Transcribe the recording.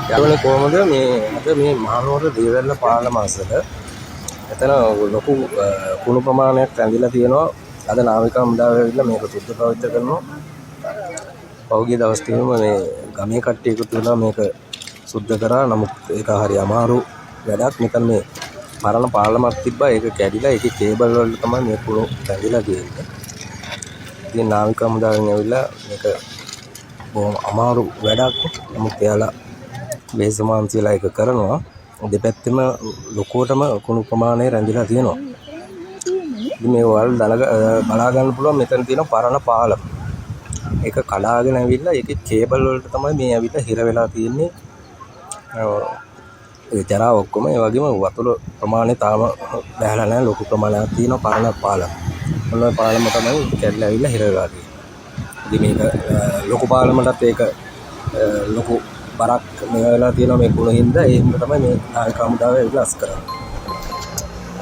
යන්නේ කොහොමද මේ අද මේ මහනුවර දේවැල්ල පාලම අසල එතන ලොකු කුණු ප්‍රමාණයක් රැඳිලා තියෙනවා. අද නාවික හමුදාව ඇවිල්ලා මේක සුද්ධ පවිත්‍ර කරනවා. පහුගිය දවස් තුනම මේ ගමේ කට්ටිය එකතු වෙලා මේක සුද්ධ කරා. නමුත් ඒක හරි අමාරු වැඩක්. නිකන් මේ පරණ පාලමක් තිබ්බා. ඒක කැඩිලා ඒකේ කේබල් වලට තමයි මේ කුණු රැඳිලා තියෙන්නේ. ඉතින් නාවික හමුදාවෙන් ඇවිල්ලා මේක බොහොම අමාරු වැඩක්. නමුත් එයාලා වේසමාන්සියලා එක කරනවා. දෙපැත්තෙම ලොකුවටම කුණු ප්‍රමාණය රැඳිලා තියෙනවා. ඉතින් මේ වල බලා ගන්න පුළුවන් මෙතන තියෙන පරණ පාලම. ඒක කඩාගෙන ඇවිල්ලා ඒකේ කේබල් වලට තමයි මේ ඇවිල්ලා හිර වෙලා තියෙන්නේ. ඒ ජරා ඔක්කොම ඒ වගේම වතුර ප්‍රමාණය තාම බැහැලා නැහැ. ලොකු ප්‍රමාණයක් තියෙන පරණ පාලම. ඔන්න ඔය පාලම තමයි කැඩලා ඇවිල්ලා හිර වෙලා තියෙන්නේ. ඉතින් මේක ලොකු පාලමටත් ඒක ලොකු බරක් මේ වෙලා තියෙනවා මේ කුණ හින්දා. ඒ හින්දා තමයි මේ නාවික හමුදාව ඇවිල්ලා අස් කරන්නේ.